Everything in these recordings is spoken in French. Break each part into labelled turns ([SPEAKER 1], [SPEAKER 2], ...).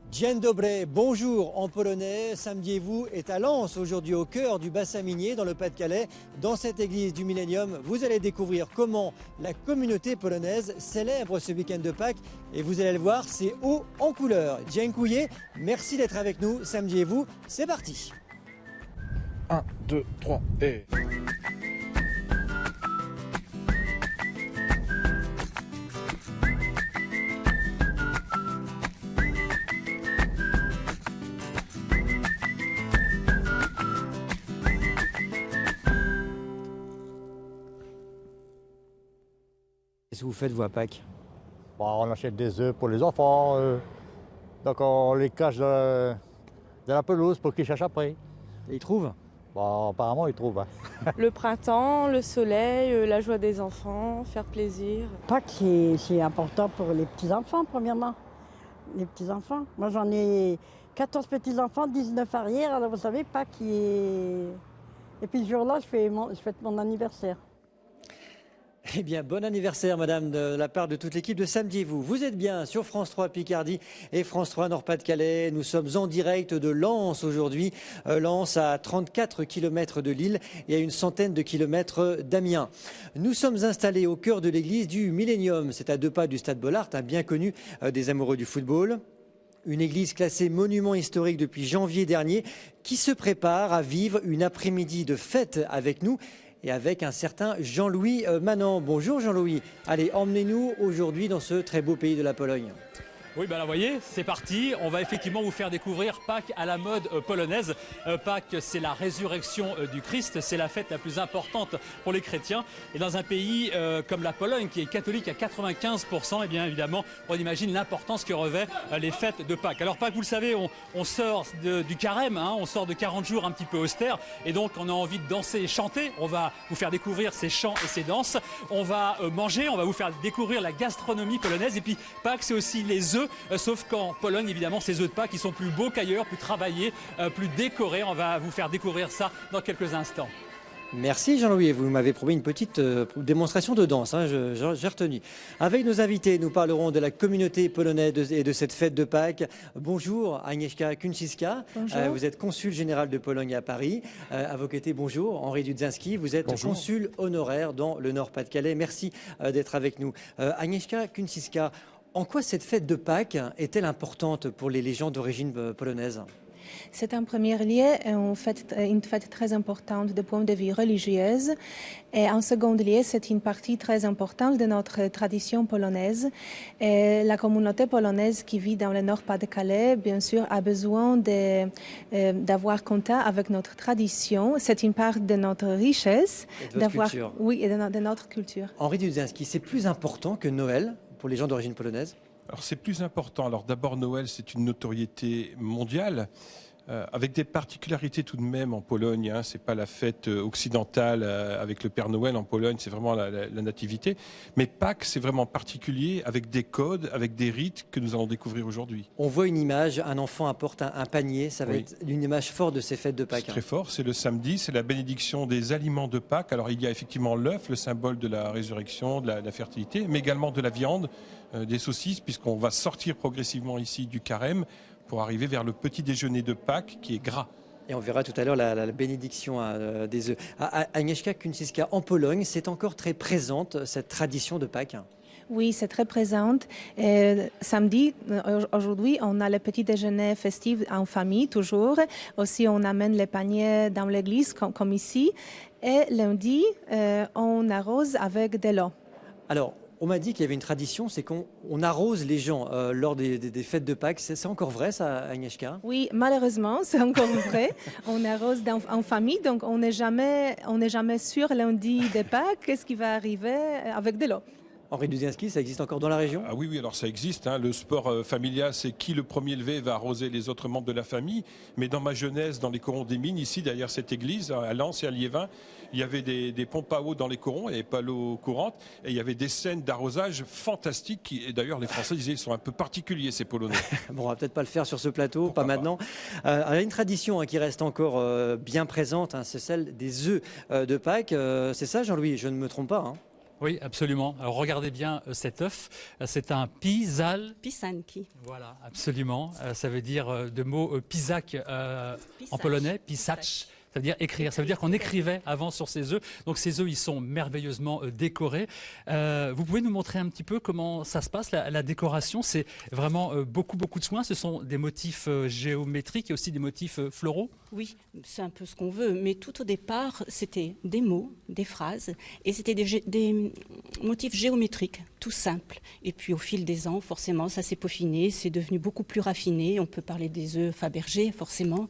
[SPEAKER 1] Dzień dobry, bonjour en polonais. Samediez-vous est à Lens, aujourd'hui au cœur du bassin minier dans le Pas-de-Calais. Dans cette église du Millénium, vous allez découvrir comment la communauté polonaise célèbre ce week-end de Pâques. Et vous allez le voir, c'est haut en couleur. Dziękuję, merci d'être avec nous. Samediez-vous, c'est parti.
[SPEAKER 2] 1, 2, 3 et...
[SPEAKER 1] Qu'est-ce que vous faites, vous, à Pâques?
[SPEAKER 3] On achète des œufs pour les enfants, donc on les cache dans la pelouse pour qu'ils cherchent après.
[SPEAKER 1] Et ils trouvent?
[SPEAKER 3] Apparemment ils trouvent.
[SPEAKER 4] Le printemps, le soleil, la joie des enfants, faire plaisir.
[SPEAKER 5] Pâques, c'est important pour les petits-enfants, premièrement. Les petits-enfants. Moi, j'en ai 14 petits-enfants, 19 arrières. Alors, vous savez, Pâques, et puis, ce jour-là, je fête mon anniversaire.
[SPEAKER 1] Eh bien, bon anniversaire, madame, de la part de toute l'équipe de Samediez-vous. Vous êtes bien sur France 3 Picardie et France 3 Nord-Pas-de-Calais. Nous sommes en direct de Lens aujourd'hui. Lens à 34 km de Lille et à une centaine de kilomètres d'Amiens. Nous sommes installés au cœur de l'église du Millénium. C'est à 2 pas du Stade Bollaert, bien connu des amoureux du football. Une église classée monument historique depuis janvier dernier qui se prépare à vivre une après-midi de fête avec nous. Et avec un certain Jean-Louis Manant. Bonjour Jean-Louis. Allez, emmenez-nous aujourd'hui dans ce très beau pays de la Pologne.
[SPEAKER 6] Oui, ben là, vous voyez, c'est parti. On va effectivement vous faire découvrir Pâques à la mode polonaise. Pâques, c'est la résurrection du Christ. C'est la fête la plus importante pour les chrétiens. Et dans un pays comme la Pologne, qui est catholique à 95%, eh bien évidemment, on imagine l'importance que revêt les fêtes de Pâques. Alors Pâques, vous le savez, on sort du carême, on sort de 40 jours un petit peu austères. Et donc, on a envie de danser et chanter. On va vous faire découvrir ces chants et ces danses. On va manger, on va vous faire découvrir la gastronomie polonaise. Et puis, Pâques, c'est aussi les œufs. Sauf qu'en Pologne, évidemment, ces œufs de Pâques, ils sont plus beaux qu'ailleurs, plus travaillés, plus décorés. On va vous faire découvrir ça dans quelques instants.
[SPEAKER 1] Merci Jean-Louis, vous m'avez promis une petite démonstration de danse, j'ai retenu. Avec nos invités, nous parlerons de la communauté polonaise et de cette fête de Pâques. Bonjour Agnieszka Kuncińska, vous êtes consul général de Pologne à Paris. À vos côtés, bonjour Henri Dudzinski, vous êtes consul honoraire dans le Nord-Pas-de-Calais. Merci d'être avec nous. Agnieszka Kuncińska, en quoi cette fête de Pâques est-elle importante pour les gens d'origine polonaise?
[SPEAKER 7] C'est en premier lieu une fête très importante du point de vue religieux et en second lieu, c'est une partie très importante de notre tradition polonaise. Et la communauté polonaise qui vit dans le Nord-Pas-de-Calais, bien sûr, a besoin d'avoir contact avec notre tradition. C'est une part de notre richesse.
[SPEAKER 1] Et de votre culture.
[SPEAKER 7] Oui, et de notre culture.
[SPEAKER 1] Henri Dudzinski, c'est plus important que Noël pour les gens d'origine polonaise?
[SPEAKER 2] Alors c'est plus important. Alors d'abord Noël, c'est une notoriété mondiale. Avec des particularités tout de même en Pologne, c'est pas la fête occidentale avec le Père Noël en Pologne, c'est vraiment la nativité. Mais Pâques, c'est vraiment particulier avec des codes, avec des rites que nous allons découvrir aujourd'hui.
[SPEAKER 1] On voit une image, un enfant apporte un panier, ça va être une image forte de ces fêtes de Pâques.
[SPEAKER 2] C'est très fort, c'est le samedi, c'est la bénédiction des aliments de Pâques. Alors il y a effectivement l'œuf, le symbole de la résurrection, de la fertilité, mais également de la viande, des saucisses, puisqu'on va sortir progressivement ici du carême pour arriver vers le petit déjeuner de Pâques qui est gras.
[SPEAKER 1] Et on verra tout à l'heure la bénédiction des œufs. Agnieszka Kuncińska, en Pologne, c'est encore très présente cette tradition de Pâques?
[SPEAKER 7] Oui, c'est très présente. Samedi, aujourd'hui, on a le petit déjeuner festif en famille, toujours. Aussi, on amène les paniers dans l'église, comme ici. Et lundi, on arrose avec de l'eau.
[SPEAKER 1] Alors, on m'a dit qu'il y avait une tradition, c'est qu'on arrose les gens lors des fêtes de Pâques. C'est encore vrai, ça, Agnieszka?
[SPEAKER 7] Oui, malheureusement, c'est encore vrai. On arrose en famille, donc on n'est jamais sûr lundi de Pâques, qu'est-ce qui va arriver avec de l'eau.
[SPEAKER 1] Henri Dudzinski, ça existe encore dans la région?
[SPEAKER 2] Ah oui, alors ça existe. Le sport familial, c'est qui le premier levé va arroser les autres membres de la famille. Mais dans ma jeunesse, dans les corons des mines, ici, derrière cette église, à Lens et à Liévin, il y avait des pompes à eau dans les corons, il n'y avait pas l'eau courante. Et il y avait des scènes d'arrosage fantastiques. Et d'ailleurs, les Français disaient, ils sont un peu particuliers, ces Polonais.
[SPEAKER 1] Bon, on va peut-être pas le faire sur ce plateau,
[SPEAKER 2] Pourquoi
[SPEAKER 1] pas maintenant. Il y a une tradition qui reste encore bien présente, c'est celle des œufs de Pâques. C'est ça, Jean-Louis, je ne me trompe pas.
[SPEAKER 6] Oui, absolument. Alors regardez bien cet œuf. C'est un
[SPEAKER 8] Pisanki.
[SPEAKER 6] Voilà, absolument. Ça veut dire de mots pisak en polonais, pisacz. Ça veut dire écrire. Ça veut dire qu'on écrivait avant sur ces œufs. Donc ces œufs, ils sont merveilleusement décorés. Vous pouvez nous montrer un petit peu comment ça se passe, la décoration? C'est vraiment beaucoup de soins. Ce sont des motifs géométriques et aussi des motifs floraux?
[SPEAKER 8] Oui, c'est un peu ce qu'on veut, mais tout au départ, c'était des mots, des phrases, et c'était des motifs géométriques, tout simples. Et puis au fil des ans, forcément, ça s'est peaufiné, c'est devenu beaucoup plus raffiné. On peut parler des œufs Fabergé, forcément.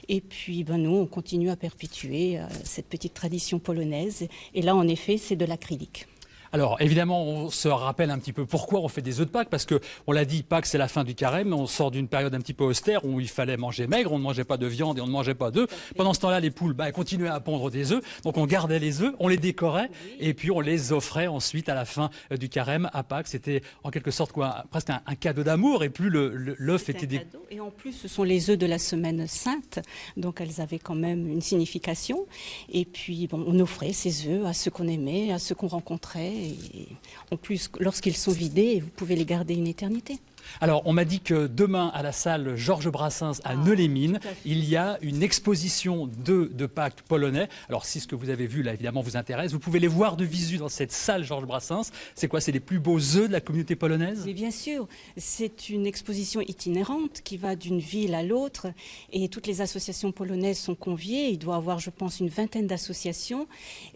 [SPEAKER 8] Et puis nous, on continue à perpétuer cette petite tradition polonaise. Et là, en effet, c'est de l'acrylique.
[SPEAKER 6] Alors évidemment, on se rappelle un petit peu pourquoi on fait des œufs de Pâques, parce que on l'a dit, Pâques c'est la fin du carême, on sort d'une période un petit peu austère où il fallait manger maigre, on ne mangeait pas de viande et on ne mangeait pas d'œufs. Pendant ce temps-là, les poules elles continuaient à pondre des œufs, donc on gardait les œufs, on les décorait et puis on les offrait ensuite à la fin du carême à Pâques. C'était en quelque sorte presque un cadeau d'amour et plus l'œuf était des...
[SPEAKER 8] cadeau. Et en plus, ce sont les œufs de la semaine sainte, donc elles avaient quand même une signification. Et puis on offrait ces œufs à ceux qu'on aimait, à ceux qu'on rencontrait. Et en plus, lorsqu'ils sont vidés, vous pouvez les garder une éternité.
[SPEAKER 6] Alors, on m'a dit que demain, à la salle Georges Brassens à Neux-les-Mines, il y a une exposition d'œufs de Pâques polonais. Alors, si ce que vous avez vu, là, évidemment, vous intéresse, vous pouvez les voir de visu dans cette salle Georges Brassens. C'est quoi? C'est les plus beaux œufs de la communauté polonaise?
[SPEAKER 8] Mais bien sûr, c'est une exposition itinérante qui va d'une ville à l'autre et toutes les associations polonaises sont conviées. Il doit y avoir, je pense, une vingtaine d'associations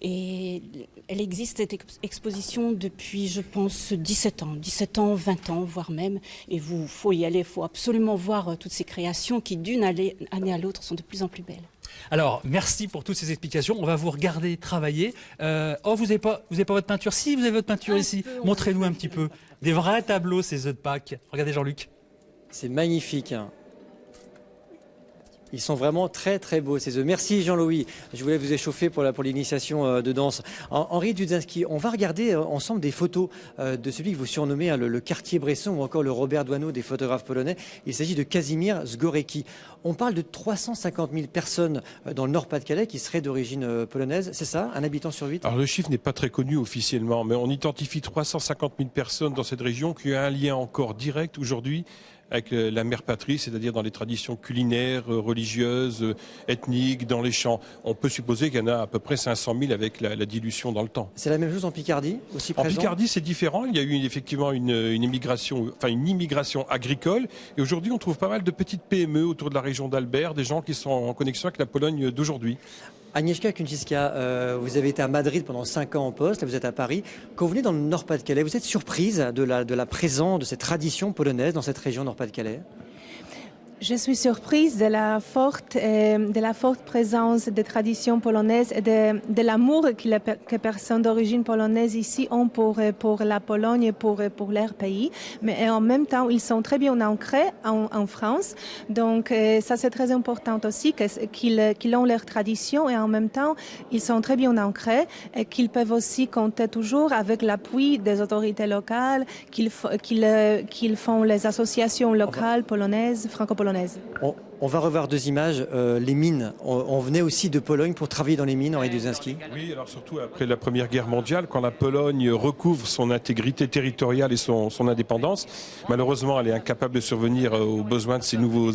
[SPEAKER 8] et elle existe, cette exposition, depuis, je pense, 17 ans, 20 ans, voire même. Et faut y aller, il faut absolument voir toutes ces créations qui, d'une année à l'autre, sont de plus en plus belles.
[SPEAKER 6] Alors, merci pour toutes ces explications. On va vous regarder travailler. Oh, vous n'avez pas votre peinture? Si, vous avez votre peinture ici. Montrez-nous un petit peu. Des vrais tableaux, ces œufs de Pâques. Regardez Jean-Luc.
[SPEAKER 1] C'est magnifique. Ils sont vraiment très beaux ces œufs. Merci Jean-Louis. Je voulais vous échauffer pour l'initiation de danse. Henri Dudzinski, on va regarder ensemble des photos de celui que vous surnommez le Cartier-Bresson ou encore le Robert Doisneau des photographes polonais. Il s'agit de Kazimierz Zgorecki. On parle de 350 000 personnes dans le Nord-Pas-de-Calais qui seraient d'origine polonaise. C'est ça, un habitant sur 8?
[SPEAKER 2] Alors le chiffre n'est pas très connu officiellement, mais on identifie 350 000 personnes dans cette région qui ont un lien encore direct aujourd'hui avec la mère patrie, c'est-à-dire dans les traditions culinaires, religieuses, ethniques, dans les chants. On peut supposer qu'il y en a à peu près 500 000 avec la dilution dans le temps.
[SPEAKER 1] C'est la même chose en Picardie, aussi présent?
[SPEAKER 2] En Picardie, c'est différent. Il y a eu effectivement une immigration agricole. Et aujourd'hui, on trouve pas mal de petites PME autour de la région d'Albert, des gens qui sont en connexion avec la Pologne d'aujourd'hui.
[SPEAKER 1] Agnieszka Kunciska, vous avez été à Madrid pendant 5 ans en poste, là vous êtes à Paris. Quand vous venez dans le Nord-Pas-de-Calais, vous êtes surprise de la présence de cette tradition polonaise dans cette région Nord-Pas-de-Calais?
[SPEAKER 7] Je suis surprise de la forte présence des traditions polonaises et de l'amour que les personnes d'origine polonaise ici ont pour la Pologne et pour leur pays. Mais en même temps, ils sont très bien ancrés en France. Donc ça, c'est très important aussi qu'ils ont leurs traditions et en même temps, ils sont très bien ancrés et qu'ils peuvent aussi compter toujours avec l'appui des autorités locales, qu'ils font les associations locales polonaises, franco-polonaises.
[SPEAKER 1] On va revoir 2 images. Les mines. On venait aussi de Pologne pour travailler dans les mines, Henri Dudzinski.
[SPEAKER 2] Oui, alors surtout après la Première Guerre mondiale, quand la Pologne recouvre son intégrité territoriale et son indépendance, malheureusement, elle est incapable de survenir aux besoins de ces nouveaux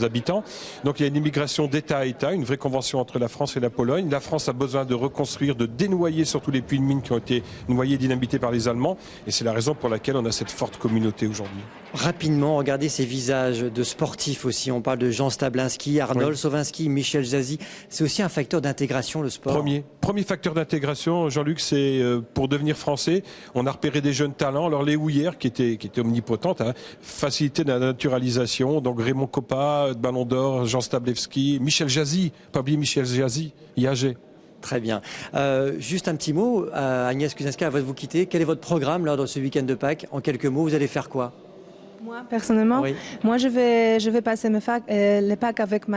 [SPEAKER 2] habitants. Donc il y a une immigration d'État à État, une vraie convention entre la France et la Pologne. La France a besoin de reconstruire, de dénoyer surtout les puits de mines qui ont été noyés, dynamités par les Allemands. Et c'est la raison pour laquelle on a cette forte communauté aujourd'hui.
[SPEAKER 1] Rapidement, regardez ces visages de sportifs aussi. On parle de Jean Stablinski, Arnold Sovinski, Michel Jazy. C'est aussi un facteur d'intégration, le sport?
[SPEAKER 2] Premier facteur d'intégration, Jean-Luc, c'est pour devenir français. On a repéré des jeunes talents. Alors les houillères, qui étaient omnipotentes, facilité de la naturalisation. Donc Raymond Coppa, Ballon d'Or, Jean Stablewski, Michel Jazy, pas oublier Michel Jazy, IAG.
[SPEAKER 1] Très bien. Juste un petit mot, Agnès Kuzinska, avant de vous quitter. Quel est votre programme là, dans ce week-end de Pâques? En quelques mots, vous allez faire quoi?
[SPEAKER 7] Moi, personnellement,
[SPEAKER 1] oui.
[SPEAKER 7] Moi, je vais passer les Pâques avec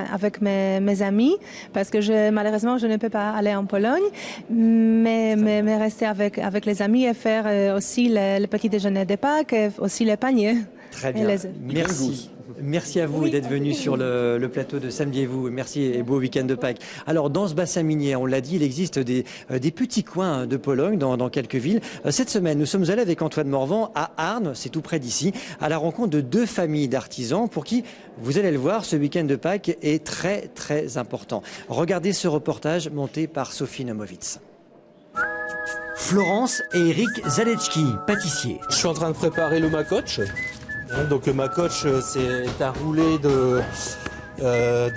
[SPEAKER 7] mes amis parce que malheureusement, je ne peux pas aller en Pologne, mais rester avec les amis et faire aussi le petit déjeuner de Pâques, et aussi les paniers.
[SPEAKER 1] Très bien. Merci. Merci à vous d'être venu sur le plateau de Samedi et vous. Merci et beau week-end de Pâques. Alors, dans ce bassin minier, on l'a dit, il existe des petits coins de Pologne dans quelques villes. Cette semaine, nous sommes allés avec Antoine Morvan à Arnes, c'est tout près d'ici, à la rencontre de 2 familles d'artisans pour qui, vous allez le voir, ce week-end de Pâques est très, très important. Regardez ce reportage monté par Sophie Nomowitz. Florence et Eric Zaleczki, pâtissiers.
[SPEAKER 9] Je suis en train de préparer le makoch. Donc le makoch, c'est un roulé de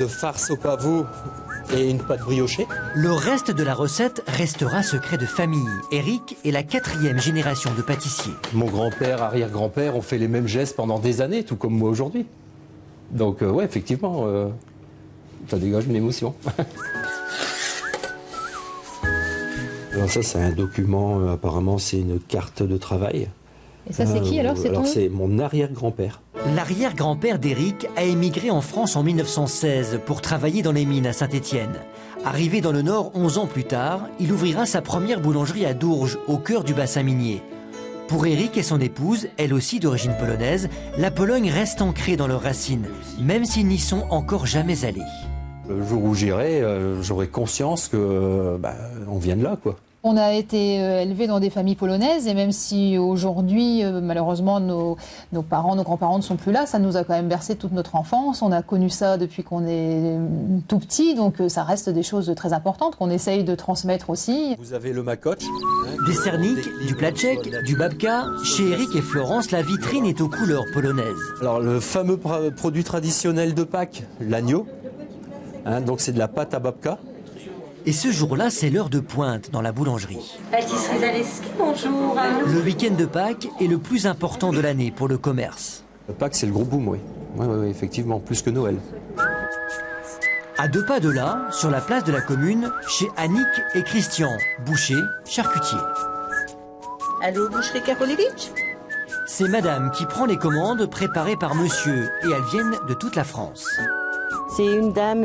[SPEAKER 9] farce au pavot et une pâte briochée.
[SPEAKER 1] Le reste de la recette restera secret de famille. Eric est la 4e génération de pâtissiers.
[SPEAKER 9] Mon grand-père, arrière-grand-père ont fait les mêmes gestes pendant des années, tout comme moi aujourd'hui. Donc ouais, effectivement, ça dégage une émotion. Alors ça, c'est un document, apparemment, c'est une carte de travail.
[SPEAKER 10] Et ça, c'est qui alors?
[SPEAKER 9] C'est mon arrière-grand-père.
[SPEAKER 1] L'arrière-grand-père d'Éric a émigré en France en 1916 pour travailler dans les mines à Saint-Étienne. Arrivé dans le Nord 11 ans plus tard, il ouvrira sa première boulangerie à Dourges, au cœur du bassin minier. Pour Éric et son épouse, elle aussi d'origine polonaise, la Pologne reste ancrée dans leurs racines, même s'ils n'y sont encore jamais allés.
[SPEAKER 9] Le jour où j'irai, j'aurai conscience que on vient de là, quoi.
[SPEAKER 10] On a été élevés dans des familles polonaises et même si aujourd'hui, malheureusement, nos parents, nos grands-parents ne sont plus là, ça nous a quand même bercé toute notre enfance. On a connu ça depuis qu'on est tout petit, donc ça reste des choses très importantes qu'on essaye de transmettre aussi.
[SPEAKER 9] Vous avez le makoch.
[SPEAKER 1] Des cerniques, du platchek, du babka. Chez Éric et Florence, la vitrine est aux couleurs polonaises.
[SPEAKER 9] Alors le fameux produit traditionnel de Pâques, l'agneau. Donc c'est de la pâte à babka.
[SPEAKER 1] Et ce jour-là, c'est l'heure de pointe dans la boulangerie.
[SPEAKER 11] Pâtisserie Zaleczki, bonjour.
[SPEAKER 1] Le week-end de Pâques est le plus important de l'année pour le commerce.
[SPEAKER 9] Le Pâques, c'est le gros boom, oui. Oui, effectivement, plus que Noël.
[SPEAKER 1] À 2 pas de là, sur la place de la commune, chez Annick et Christian, boucher, charcutier.
[SPEAKER 11] Allô, boucherie Karolevitch?
[SPEAKER 1] C'est madame qui prend les commandes préparées par monsieur et elles viennent de toute la France.
[SPEAKER 11] C'est une dame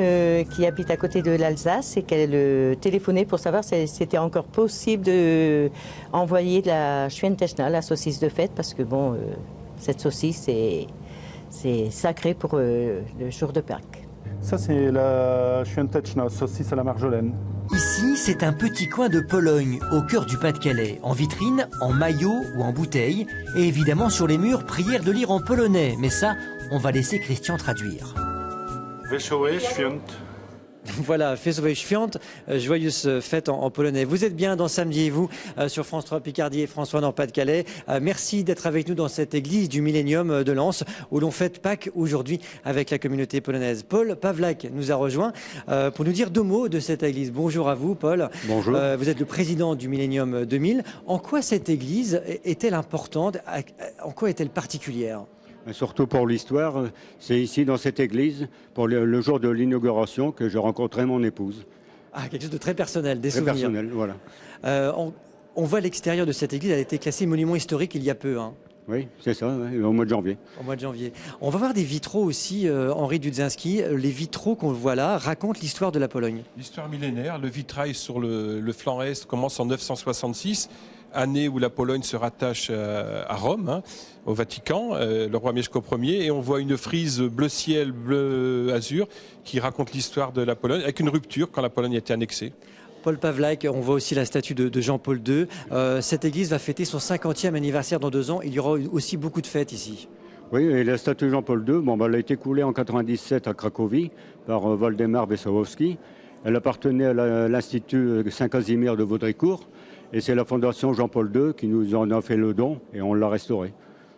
[SPEAKER 11] qui habite à côté de l'Alsace et qu'elle téléphonait pour savoir si c'était encore possible d'envoyer de la Schwentechna, la saucisse de fête, parce que bon, cette saucisse, c'est sacré pour le jour de Pâques.
[SPEAKER 12] Ça, c'est la Schwentechna, saucisse à la marjolaine.
[SPEAKER 1] Ici, c'est un petit coin de Pologne, au cœur du Pas-de-Calais, en vitrine, en maillot ou en bouteille, et évidemment sur les murs, prière de lire en polonais, mais ça, on va laisser Christian traduire.
[SPEAKER 12] Wesołe świąt.
[SPEAKER 1] Voilà, Wesołe świąt, joyeuse fête en polonais. Vous êtes bien dans Samedi et vous, sur France 3 Picardie et France 3 Nord-Pas-de-Calais. Merci d'être avec nous dans cette église du Millénium de Lens, où l'on fête Pâques aujourd'hui avec la communauté polonaise. Paul Pawlak nous a rejoint pour nous dire 2 mots de cette église. Bonjour à vous, Paul.
[SPEAKER 13] Bonjour.
[SPEAKER 1] Vous êtes le président du Millénium 2000. En quoi cette église est-elle importante? En quoi est-elle particulière?
[SPEAKER 13] Surtout pour l'histoire, c'est ici dans cette église, pour le jour de l'inauguration, que je rencontrais mon épouse.
[SPEAKER 1] Ah, quelque chose de très personnel, des
[SPEAKER 13] très
[SPEAKER 1] souvenirs.
[SPEAKER 13] Personnel, voilà.
[SPEAKER 1] On voit l'extérieur de cette église, elle a été classée monument historique il y a peu. Hein.
[SPEAKER 13] Oui, c'est ça, ouais, au mois de janvier.
[SPEAKER 1] Au mois de janvier. On va voir des vitraux aussi, Henri Dudzinski. Les vitraux qu'on voit là racontent l'histoire de la Pologne.
[SPEAKER 2] L'histoire millénaire, le vitrail sur le flanc est commence en 966. Année où la Pologne se rattache à Rome, au Vatican, le roi Mieszko Ier, et on voit une frise bleu ciel, bleu azur qui raconte l'histoire de la Pologne, avec une rupture quand la Pologne a été annexée.
[SPEAKER 1] Paul Pawlak, on voit aussi la statue de Jean-Paul II. Cette église va fêter son 50e anniversaire dans 2 ans. Il y aura aussi beaucoup de fêtes ici.
[SPEAKER 13] Oui, et la statue de Jean-Paul II, elle a été coulée en 1997 à Cracovie par Waldemar Wesołowski. Elle appartenait à l'Institut Saint-Casimir de Vaudricourt. Et c'est la fondation Jean-Paul II qui nous en a fait le don et on l'a restaurée.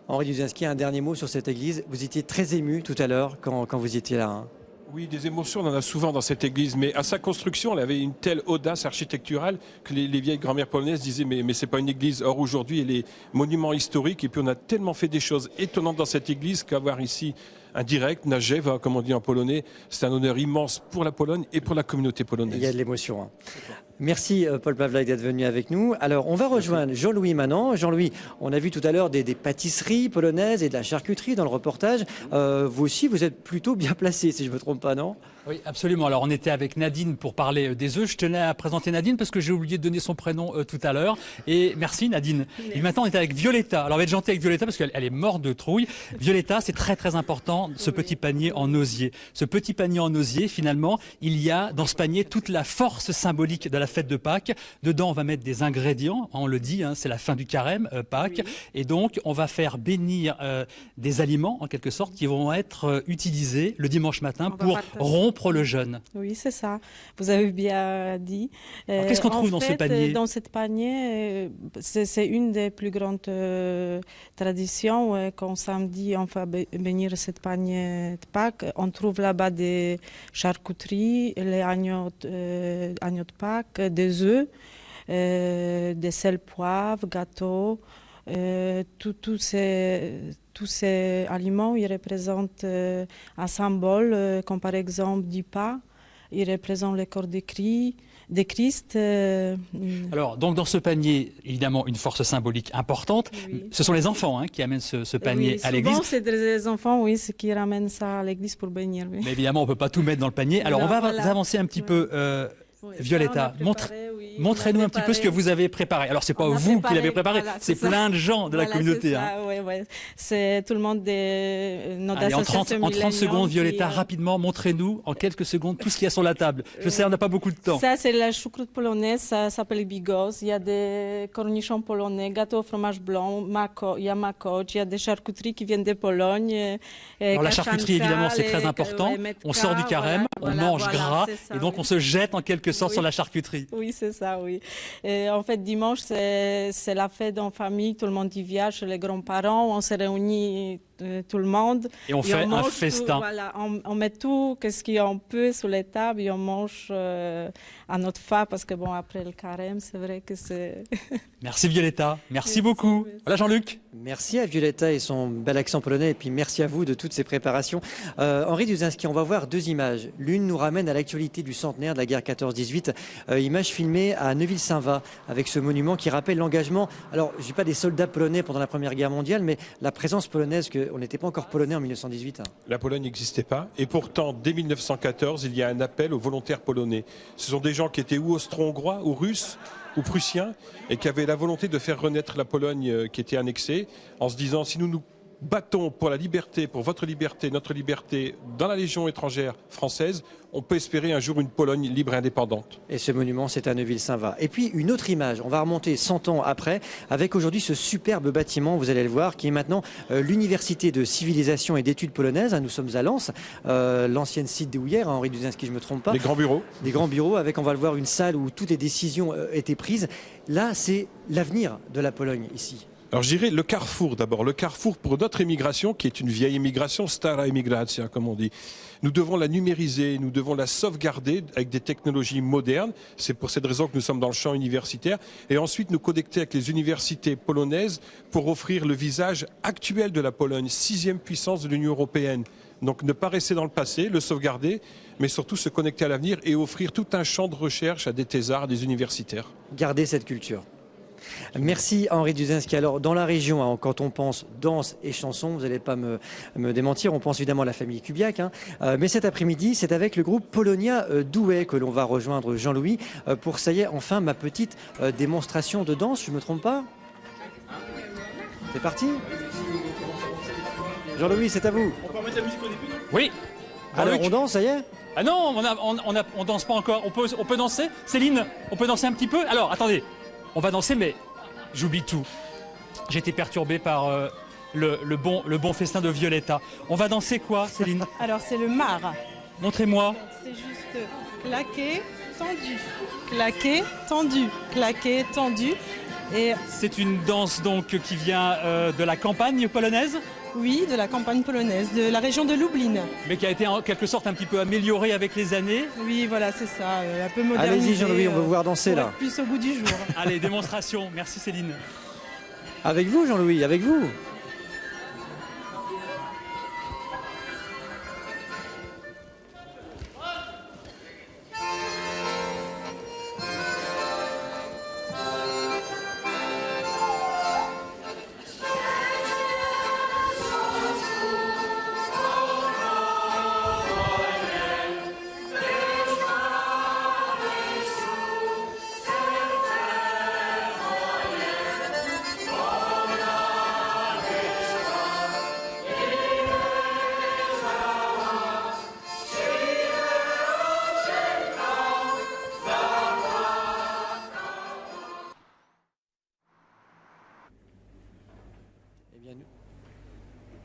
[SPEAKER 1] Henri Dudzinski, un dernier mot sur cette église. Vous étiez très ému tout à l'heure quand vous étiez là. Hein.
[SPEAKER 2] Oui, des émotions, on en a souvent dans cette église, mais à sa construction, elle avait une telle audace architecturale que les vieilles grand-mères polonaises disaient mais c'est pas une église. Or aujourd'hui, elle est monument historique et puis on a tellement fait des choses étonnantes dans cette église qu'avoir ici un direct, Najewa, comme on dit en polonais, c'est un honneur immense pour la Pologne et pour la communauté polonaise.
[SPEAKER 1] Il y a de l'émotion. Hein. Merci Paul Pawlak d'être venu avec nous. Alors on va rejoindre Jean-Louis maintenant. Jean-Louis, on a vu tout à l'heure des pâtisseries polonaises et de la charcuterie dans le reportage. Vous aussi, vous êtes plutôt bien placé, si je ne me trompe pas, non?
[SPEAKER 6] Oui, absolument. Alors on était avec Nadine pour parler des œufs. Je tenais à présenter Nadine parce que j'ai oublié de donner son prénom tout à l'heure. Et merci Nadine. Merci. Et maintenant on est avec Violetta. Alors on va être gentil avec Violetta parce qu'elle est morte de trouille. Violetta, c'est très très important. dans ce petit panier en osier. Ce petit panier en osier, finalement, il y a dans ce panier toute la force symbolique de la fête de Pâques. Dedans, on va mettre des ingrédients, on le dit, hein, c'est la fin du carême, Pâques. Oui. Et donc, on va faire bénir des aliments, en quelque sorte, qui vont être utilisés le dimanche matin pour rompre le jeûne.
[SPEAKER 4] Oui, c'est ça. Vous avez bien dit.
[SPEAKER 6] Qu'est-ce qu'on trouve dans ce panier?
[SPEAKER 4] Dans ce panier, c'est une des plus grandes traditions. Quand samedi, on fait bénir ce panier de Pâques, on trouve là-bas des charcuteries, les agneaux de Pâques, des œufs, des sel, poivre, gâteaux. Tous ces aliments, ils représentent un symbole, comme par exemple du pain. Ils représentent le corps de Christ.
[SPEAKER 6] Alors, donc dans ce panier, évidemment, une force symbolique importante. Oui. Ce sont les enfants qui amènent ce panier à l'église.
[SPEAKER 4] Souvent, c'est les enfants, oui, qui ramènent ça à l'église pour bénir. Oui.
[SPEAKER 6] Mais évidemment, on ne peut pas tout mettre dans le panier. Alors, on va avancer un petit peu. Oui, Violetta, montrez-nous un petit peu ce que vous avez préparé. Alors, c'est pas vous qui l'avez préparé, voilà, c'est plein de gens de la communauté.
[SPEAKER 4] C'est tout le monde de notre association.
[SPEAKER 6] En 30 secondes, Violetta, rapidement, montrez-nous en quelques secondes tout ce qu'il y a sur la table. Je sais, on n'a pas beaucoup de temps.
[SPEAKER 4] Ça, c'est la choucroute polonaise, ça s'appelle bigos. Il y a des cornichons polonais, gâteau au fromage blanc, il y a makoć, il y a des charcuteries qui viennent de Pologne.
[SPEAKER 6] Alors, la charcuterie, évidemment, c'est très important. On sort du carême, on mange gras, et donc on se jette en quelque sorte sur la charcuterie.
[SPEAKER 4] Oui, c'est ça, oui. Et en fait, dimanche, c'est la fête en famille, tout le monde y vient chez les grands-parents, on se réunit tout le monde.
[SPEAKER 6] Et on fait un festin.
[SPEAKER 4] Voilà, on met tout, ce qu'on peut sur les tables et on mange à notre faim parce que bon, après le carême, c'est vrai que c'est...
[SPEAKER 6] Merci Violetta, merci beaucoup. Voilà Jean-Luc.
[SPEAKER 1] Merci à Violetta et son bel accent polonais et puis merci à vous de toutes ces préparations. Henri Duzinski, on va voir deux images. L'une nous ramène à l'actualité du centenaire de la guerre 14-18, image filmée à Neuville-Saint-Va avec ce monument qui rappelle l'engagement, alors je ne dis pas des soldats polonais pendant la Première Guerre mondiale, mais la présence polonaise, qu'on n'était pas encore polonais en 1918.
[SPEAKER 2] La Pologne n'existait pas et pourtant dès 1914 il y a un appel aux volontaires polonais. Ce sont des gens qui étaient ou austro-hongrois ou russes ou prussiens et qui avaient la volonté de faire renaître la Pologne qui était annexée en se disant si nous nous battons pour la liberté, pour votre liberté, notre liberté dans la Légion étrangère française, on peut espérer un jour une Pologne libre et indépendante.
[SPEAKER 1] Et ce monument, c'est à Neuville-Saint-Va. Et puis une autre image, on va remonter 100 ans après, avec aujourd'hui ce superbe bâtiment, vous allez le voir, qui est maintenant l'Université de civilisation et d'études polonaises. Nous sommes à Lens, l'ancienne site des Houillères, Henri Duzinski, je ne me trompe pas.
[SPEAKER 2] Les grands bureaux.
[SPEAKER 1] Des grands bureaux, avec, on va le voir, une salle où toutes les décisions étaient prises. Là, c'est l'avenir de la Pologne, ici.
[SPEAKER 2] Alors je dirais le carrefour d'abord, le carrefour pour notre émigration qui est une vieille émigration, stara emigracja comme on dit. Nous devons la numériser, nous devons la sauvegarder avec des technologies modernes, c'est pour cette raison que nous sommes dans le champ universitaire, et ensuite nous connecter avec les universités polonaises pour offrir le visage actuel de la Pologne, 6e puissance de l'Union européenne. Donc ne pas rester dans le passé, le sauvegarder, mais surtout se connecter à l'avenir et offrir tout un champ de recherche à des thésards, à des universitaires.
[SPEAKER 1] Garder cette culture. Merci Henri Duzinski. Alors dans la région, quand on pense danse et chanson, vous n'allez pas me démentir, on pense évidemment à la famille Kubiak. Mais cet après-midi, c'est avec le groupe Polonia Douai que l'on va rejoindre Jean-Louis pour, ça y est, enfin ma petite démonstration de danse, je ne me trompe pas? C'est parti? Jean-Louis, c'est à vous.
[SPEAKER 6] On peut remettre la musique au début, non? Oui.
[SPEAKER 1] Alors on danse, ça y est?
[SPEAKER 6] Ah non, on danse pas encore. On peut danser? Céline, on peut danser un petit peu? Alors, attendez. On va danser, mais j'oublie tout. J'ai été perturbé par le bon festin de Violetta. On va danser quoi, Céline?
[SPEAKER 4] Alors, c'est le mar.
[SPEAKER 6] Montrez-moi.
[SPEAKER 4] C'est juste claquer, tendu. Claquer, tendu. Claquer, tendu.
[SPEAKER 6] Et c'est une danse donc qui vient de la campagne polonaise?
[SPEAKER 4] Oui, de la campagne polonaise, de la région de Lublin.
[SPEAKER 6] Mais qui a été en quelque sorte un petit peu améliorée avec les années.
[SPEAKER 4] Oui, voilà, c'est ça, un peu modernisé.
[SPEAKER 1] Allez-y Jean-Louis, on veut vous voir danser là.
[SPEAKER 4] Plus au goût du jour.
[SPEAKER 6] Allez, démonstration. Merci Céline.
[SPEAKER 1] Avec vous Jean-Louis, avec vous.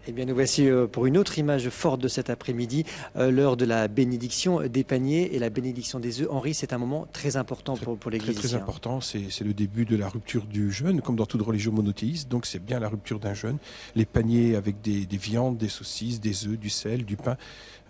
[SPEAKER 1] Eh bien, nous voici pour une autre image forte de cet après-midi, l'heure de la bénédiction des paniers et la bénédiction des œufs. Henri, c'est un moment très important pour l'Église.
[SPEAKER 2] Très important, c'est le début de la rupture du jeûne, comme dans toute religion monothéiste, donc c'est bien la rupture d'un jeûne. Les paniers avec des viandes, des saucisses, des œufs, du sel, du pain,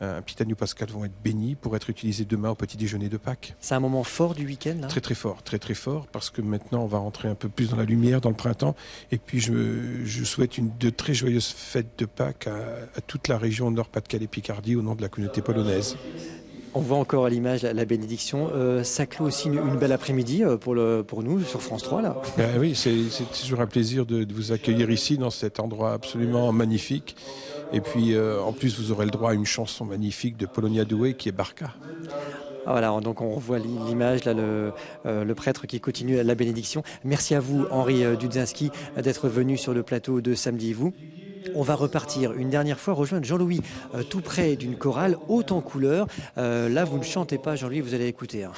[SPEAKER 2] un petit agneau pascal vont être bénis pour être utilisés demain au petit déjeuner de Pâques.
[SPEAKER 1] C'est un moment fort du week-end, là ?
[SPEAKER 2] Très fort, parce que maintenant on va rentrer un peu plus dans la lumière, dans le printemps, et puis je souhaite de très joyeuses fêtes de Pâques à toute la région Nord-Pas-de-Calais-Picardie au nom de la communauté polonaise.
[SPEAKER 1] On voit encore à l'image la bénédiction. Ça clôt aussi une belle après-midi pour nous sur France 3. Là.
[SPEAKER 2] Ben oui, c'est toujours un plaisir de vous accueillir ici dans cet endroit absolument magnifique. Et puis en plus vous aurez le droit à une chanson magnifique de Polonia Douai qui est Barka.
[SPEAKER 1] Voilà, donc on revoit l'image, là, le prêtre qui continue la bénédiction. Merci à vous, Henri Dudzinski, d'être venu sur le plateau de Samedi et vous. On va repartir une dernière fois, rejoindre Jean-Louis, tout près d'une chorale haute en couleurs. Là, vous ne chantez pas, Jean-Louis, vous allez écouter. Hein.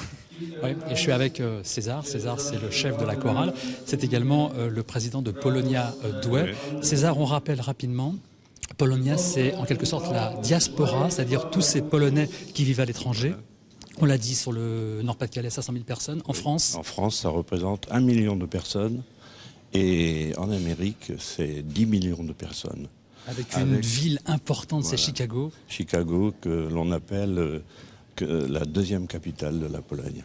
[SPEAKER 6] Oui, et je suis avec César. César, c'est le chef de la chorale. C'est également le président de Polonia Douai. César, on rappelle rapidement. Polonia, c'est en quelque sorte la diaspora, c'est-à-dire tous ces Polonais qui vivent à l'étranger. On l'a dit, sur le Nord-Pas-de-Calais, 500 000 personnes. En France ?
[SPEAKER 14] En France, ça représente 1 million de personnes. Et en Amérique, c'est 10 millions de personnes.
[SPEAKER 6] Avec une ville importante, voilà. C'est Chicago.
[SPEAKER 14] Chicago, que l'on appelle la deuxième capitale de la Pologne.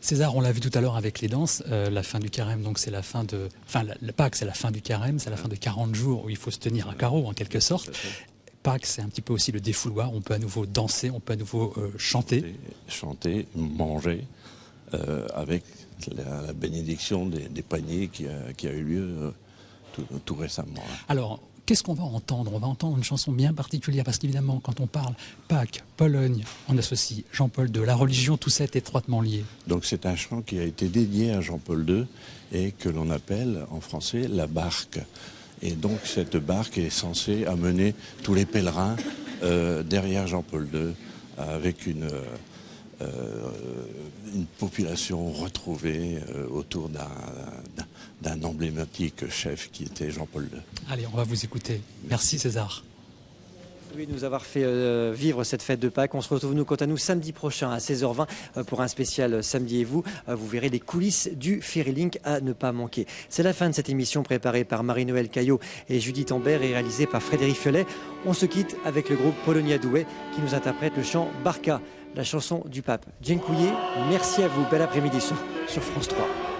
[SPEAKER 6] César, on l'a vu tout à l'heure avec les danses, la fin du carême, donc c'est la fin de... Enfin, le Pâques, c'est la fin du carême, c'est la fin de 40 jours où il faut se tenir à carreau, en quelque sorte. Pâques, c'est un petit peu aussi le défouloir, on peut à nouveau danser, on peut à nouveau chanter.
[SPEAKER 14] Chanter, manger, avec la bénédiction des paniers qui a eu lieu tout récemment.
[SPEAKER 6] Alors, qu'est-ce qu'on va entendre ? On va entendre une chanson bien particulière, parce qu'évidemment, quand on parle Pâques, Pologne, on associe Jean-Paul II, la religion, tout ça est étroitement lié.
[SPEAKER 14] Donc c'est un chant qui a été dédié à Jean-Paul II et que l'on appelle en français la barque. Et donc cette barque est censée amener tous les pèlerins derrière Jean-Paul II avec une population retrouvée autour d'un emblématique chef qui était Jean-Paul II.
[SPEAKER 6] Allez, on va vous écouter. Merci César.
[SPEAKER 1] Oui, nous avoir fait vivre cette fête de Pâques. On se retrouve, nous, quant à nous, samedi prochain à 16h20 pour un spécial Samedi et vous. Vous verrez les coulisses du Ferry-Link à ne pas manquer. C'est la fin de cette émission préparée par Marie-Noël Caillot et Judith Ambert et réalisée par Frédéric Fiolet. On se quitte avec le groupe Polonia Douai qui nous interprète le chant Barka, la chanson du pape. Dziękuję, merci à vous. Bel après-midi sur France 3.